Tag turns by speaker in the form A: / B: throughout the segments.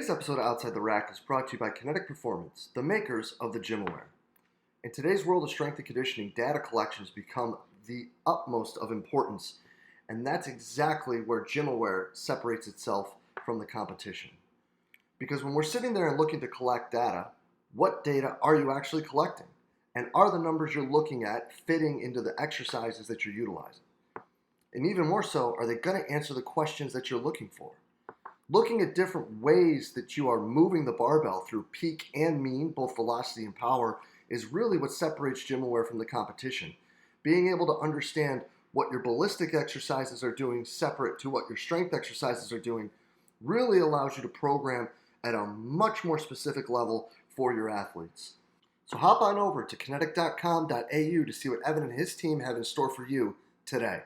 A: Today's episode of Outside the Rack is brought to you by Kinetic Performance, the makers of the Gymaware. In today's world of strength and conditioning, data collections become the utmost of importance, and that's exactly where Gymaware separates itself from the competition. Because when we're sitting there and looking to collect data, what data are you actually collecting? And are the numbers you're looking at fitting into the exercises that you're utilizing? And even more so, are they going to answer the questions that you're looking for? Looking at different ways that you are moving the barbell through peak and mean, both velocity and power, is really what separates Gymaware from the competition. Being able to understand what your ballistic exercises are doing separate to what your strength exercises are doing really allows you to program at a much more specific level for your athletes. So hop on over to kinetic.com.au to see what Evan and his team have in store for you today.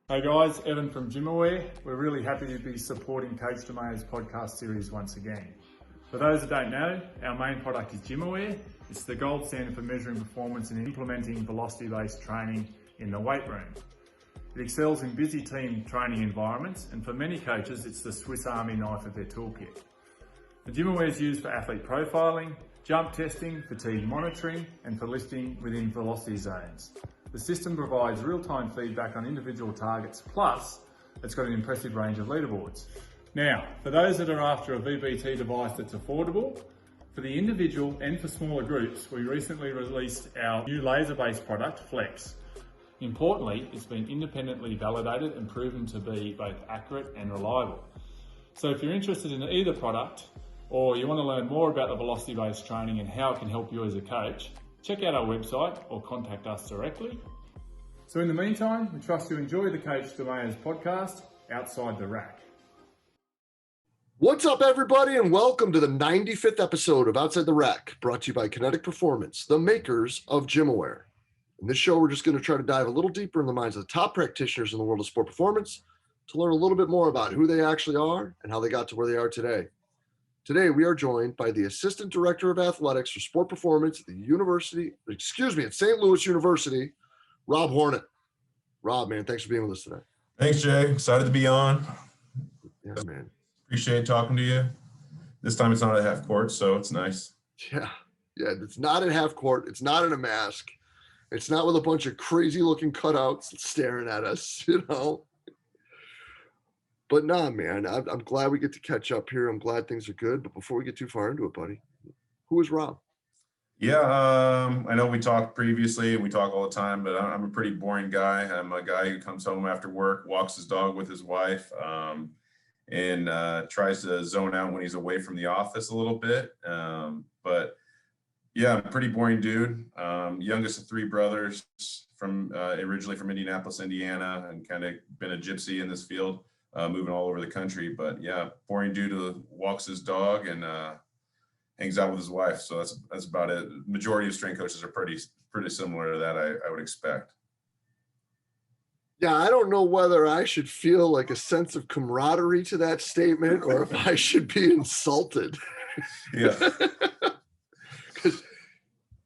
B: Hey guys, Evan from Gymaware. We're really happy to be supporting Coach DeMayo's podcast series once again. For those that don't know, our main product is Gymaware. It's the gold standard for measuring performance and implementing velocity-based training in the weight room. It excels in busy team training environments, and for many coaches, it's the Swiss Army knife of their toolkit. The Gymaware is used for athlete profiling, jump testing, fatigue monitoring, and for lifting within velocity zones. The system provides real-time feedback on individual targets, plus it's got an impressive range of leaderboards. Now, for those that are after a VBT device that's affordable, for the individual and for smaller groups, we recently released our new laser-based product, Flex. Importantly, it's been independently validated and proven to be both accurate and reliable. So if you're interested in either product, or you want to learn more about the velocity-based training and how it can help you as a coach, check out our website or contact us directly. So in the meantime, we trust you enjoy the Coach DeMayo's podcast, Outside the Rack.
A: What's up, everybody, and welcome to the 95th episode of Outside the Rack, brought to you by Kinetic Performance, the makers of Gymaware. In this show, we're just going to try to dive a little deeper in the minds of the top practitioners in the world of sport performance to learn a little bit more about who they actually are and how they got to where they are today. Today, we are joined by the Assistant Director of Athletics for Sport Performance at at St. Louis University, Robb Hornett. Rob, man, thanks for being with us today.
C: Thanks, Jay. Excited to be on.
A: Yeah, man.
C: Appreciate talking to you. This time it's not at half court, so it's nice.
A: Yeah, it's not at half court. It's not in a mask. It's not with a bunch of crazy-looking cutouts staring at us, But nah, man, I'm glad we get to catch up here. I'm glad things are good. But before we get too far into it, buddy, who is Rob?
C: Yeah, I know we talked previously and we talk all the time, but I'm a pretty boring guy. I'm a guy who comes home after work, walks his dog with his wife, and tries to zone out when he's away from the office a little bit. But yeah, I'm a pretty boring dude. Youngest of three brothers originally from Indianapolis, Indiana, and kind of been a gypsy in this field. Moving all over the country, but yeah, boring dude who walks his dog and hangs out with his wife. So that's about it. Majority of strength coaches are pretty similar to that, I would expect.
A: Yeah, I don't know whether I should feel like a sense of camaraderie to that statement or if I should be insulted.
C: Yeah,
A: because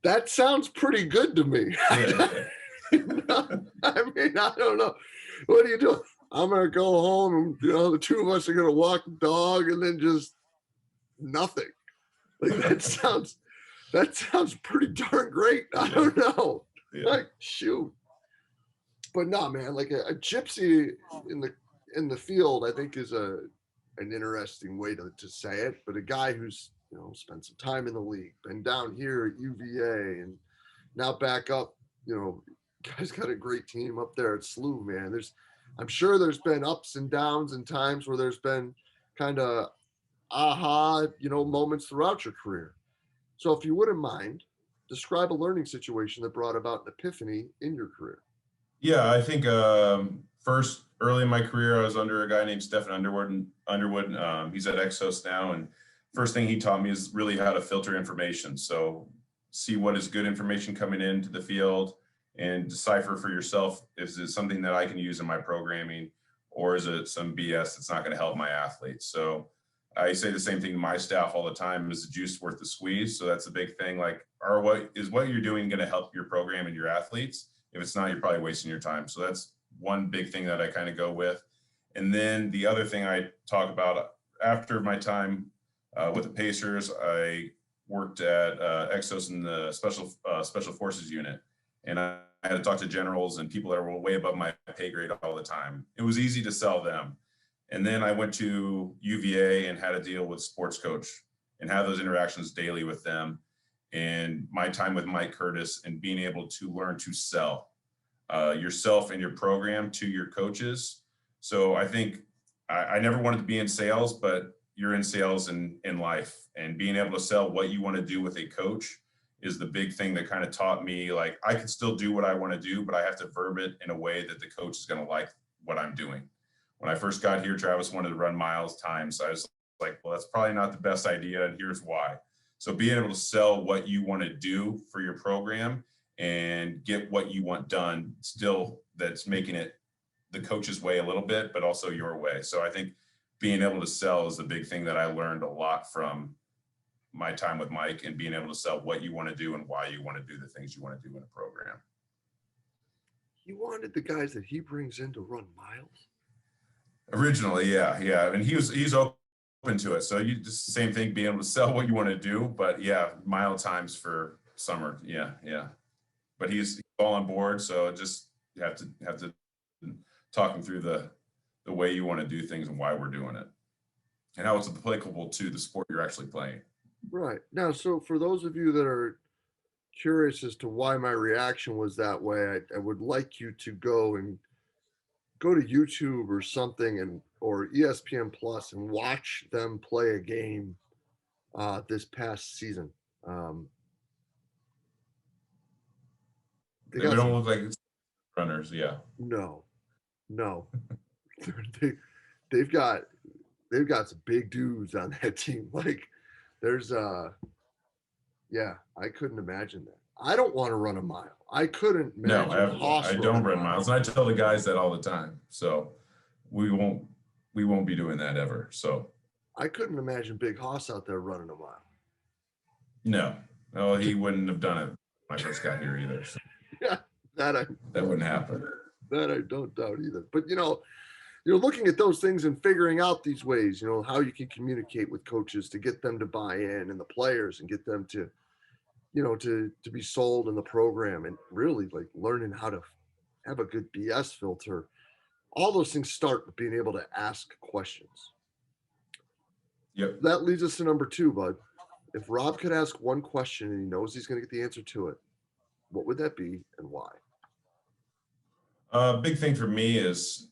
A: that sounds pretty good to me.
C: Yeah.
A: I mean, I don't know. What are you doing? I'm going to go home and, the two of us are going to walk the dog and then just nothing. Like that sounds pretty darn great. I don't know.
C: Yeah.
A: Like, shoot. But no, man, like a gypsy in the field, I think is an interesting way to say it. But a guy who's, spent some time in the league, been down here at UVA and now back up, guy's got a great team up there at SLU, man. I'm sure there's been ups and downs and times where there's been kind of moments throughout your career. So if you wouldn't mind, describe a learning situation that brought about an epiphany in your career.
C: Yeah, I think first early in my career, I was under a guy named Stephen Underwood. He's at Exos now, and first thing he taught me is really how to filter information. So see what is good information coming into the field, and decipher for yourself, is it something that I can use in my programming, or is it some BS that's not going to help my athletes? So I say the same thing to my staff all the time: is the juice worth the squeeze? So that's a big thing. Like, what you're doing going to help your program and your athletes? If it's not, you're probably wasting your time. So that's one big thing that I kind of go with. And then the other thing I talk about after my time With the Pacers, I worked at Exos in the special forces unit, and I had to talk to generals and people that were way above my pay grade all the time. It was easy to sell them. And then I went to UVA and had to deal with sports coach and have those interactions daily with them. And my time with Mike Curtis and being able to learn to sell yourself and your program to your coaches. So I think I never wanted to be in sales, but you're in sales in life, and being able to sell what you want to do with a coach is the big thing that kind of taught me, like, I can still do what I want to do, but I have to verb it in a way that the coach is going to like what I'm doing. When I first got here, Travis wanted to run miles times. I was like, well, that's probably not the best idea, and here's why. So being able to sell what you want to do for your program and get what you want done, still that's making it the coach's way a little bit, but also your way. So I think being able to sell is the big thing that I learned a lot from my time with Mike, and being able to sell what you want to do and why you want to do the things you want to do in a program.
A: You wanted the guys that he brings in to run miles?
C: Originally, yeah. And he's open to it. So you just same thing, being able to sell what you want to do, but yeah, mile times for summer. Yeah. But he's all on board. So just you have to talk him through the way you want to do things and why we're doing it, and how it's applicable to the sport you're actually playing.
A: Right. Now, so for those of you that are curious as to why my reaction was that way, I would like you to go to YouTube or something, or ESPN Plus, and watch them play a game this past season.
C: They don't look like runners. Yeah.
A: No. They've got some big dudes on that team. Like, there's I couldn't imagine that. I don't want to run a mile. I couldn't imagine.
C: No, I don't run miles, and I tell the guys that all the time. So we won't be doing that ever. So
A: I couldn't imagine Big Hoss out there running a mile.
C: No, he wouldn't have done it when I first got here either. So.
A: Yeah, that
C: wouldn't happen.
A: That I don't doubt either. But you're looking at those things and figuring out these ways, how you can communicate with coaches to get them to buy in, and the players, and get them to, to be sold in the program, and really like learning how to have a good BS filter. All those things start with being able to ask questions.
C: Yep.
A: That leads us to number 2, bud. If Rob could ask one question and he knows he's going to get the answer to it, what would that be and why?
C: Big thing for me is,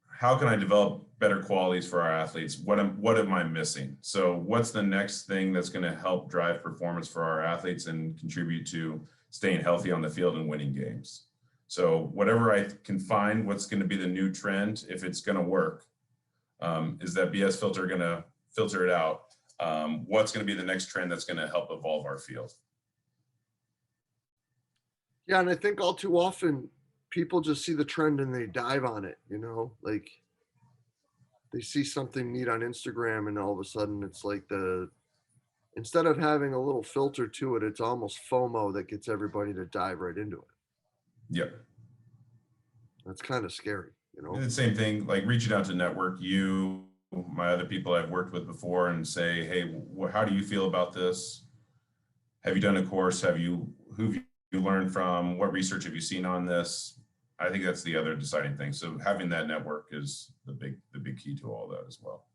C: how can I develop better qualities for our athletes? What am I missing? So what's the next thing that's going to help drive performance for our athletes and contribute to staying healthy on the field and winning games? So whatever I can find, what's going to be the new trend, if it's going to work, is that BS filter going to filter it out? What's going to be the next trend that's going to help evolve our field?
A: Yeah, and I think all too often people just see the trend and they dive on it, like they see something neat on Instagram and all of a sudden it's like instead of having a little filter to it, it's almost FOMO that gets everybody to dive right into it.
C: Yep.
A: That's kind of scary,
C: And the same thing, like reaching out to network my other people I've worked with before, and say, hey, how do you feel about this? Have you done a course? Who've you learned from? What research have you seen on this? I think that's the other deciding thing. So having that network is the big key to all that as well.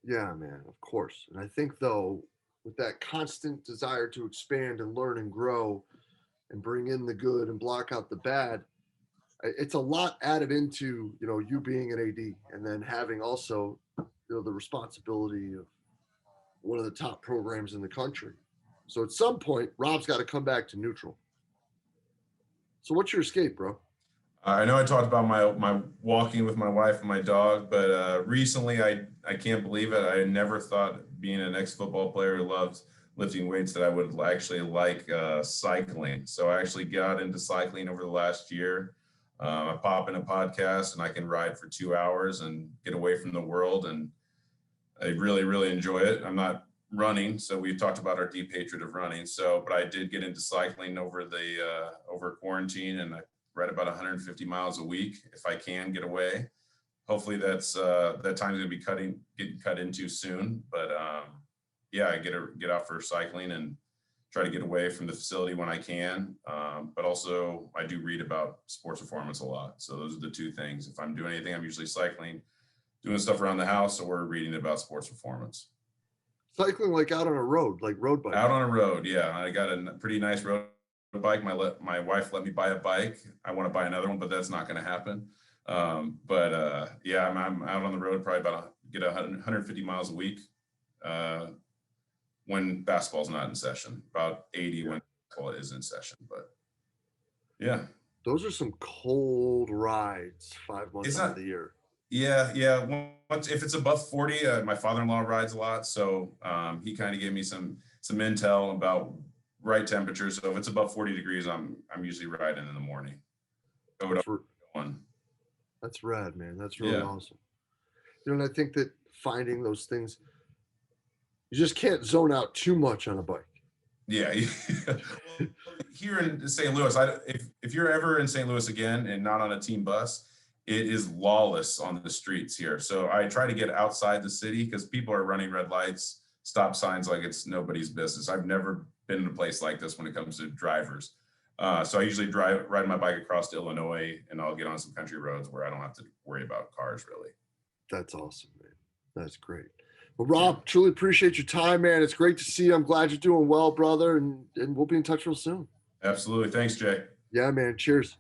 A: Yeah, man, of course. And I think though, with that constant desire to expand and learn and grow and bring in the good and block out the bad, it's a lot added into, you being an AD, and then having also, the responsibility of one of the top programs in the country. So at some point, Rob's got to come back to neutral. So what's your escape, bro?
C: I know I talked about my walking with my wife and my dog, but recently I can't believe it. I never thought, being an ex-football player who loves lifting weights, that I would actually like cycling. So I actually got into cycling over the last year. I pop in a podcast and I can ride for 2 hours and get away from the world, and I really, really enjoy it. I'm not running, so we talked about our deep hatred of running. But I did get into cycling over quarantine, and I ride about 150 miles a week if I can get away. hopefully that time's gonna be getting cut into soon. But yeah, I get out for cycling and try to get away from the facility when I can. But also I do read about sports performance a lot. So those are the two things. If I'm doing anything, I'm usually cycling, doing stuff around the house, or reading about sports performance.
A: Cycling like out on a road, like road bike.
C: Out on a road, yeah. I got a pretty nice road bike. My wife let me buy a bike. I want to buy another one, but that's not going to happen. Yeah, I'm out on the road probably get 150 miles a week when basketball's not in session. About 80 when basketball is in session. But yeah,
A: those are some cold rides 5 months out of the year.
C: Yeah. Once if it's above 40, my father-in-law rides a lot, so he kind of gave me some intel about right temperatures. So if it's above 40 degrees, I'm usually riding in the morning.
A: That's rad, man. That's really awesome. And I think that finding those things, you just can't zone out too much on a bike.
C: Yeah. Here in St. Louis, if you're ever in St. Louis again and not on a team bus, it is lawless on the streets here. So I try to get outside the city because people are running red lights, stop signs like it's nobody's business. I've never been in a place like this when it comes to drivers. So I usually ride my bike across to Illinois, and I'll get on some country roads where I don't have to worry about cars, really.
A: That's awesome, man. That's great. Well, Rob, truly appreciate your time, man. It's great to see you. I'm glad you're doing well, brother, and we'll be in touch real soon.
C: Absolutely. Thanks, Jay.
A: Yeah, man. Cheers.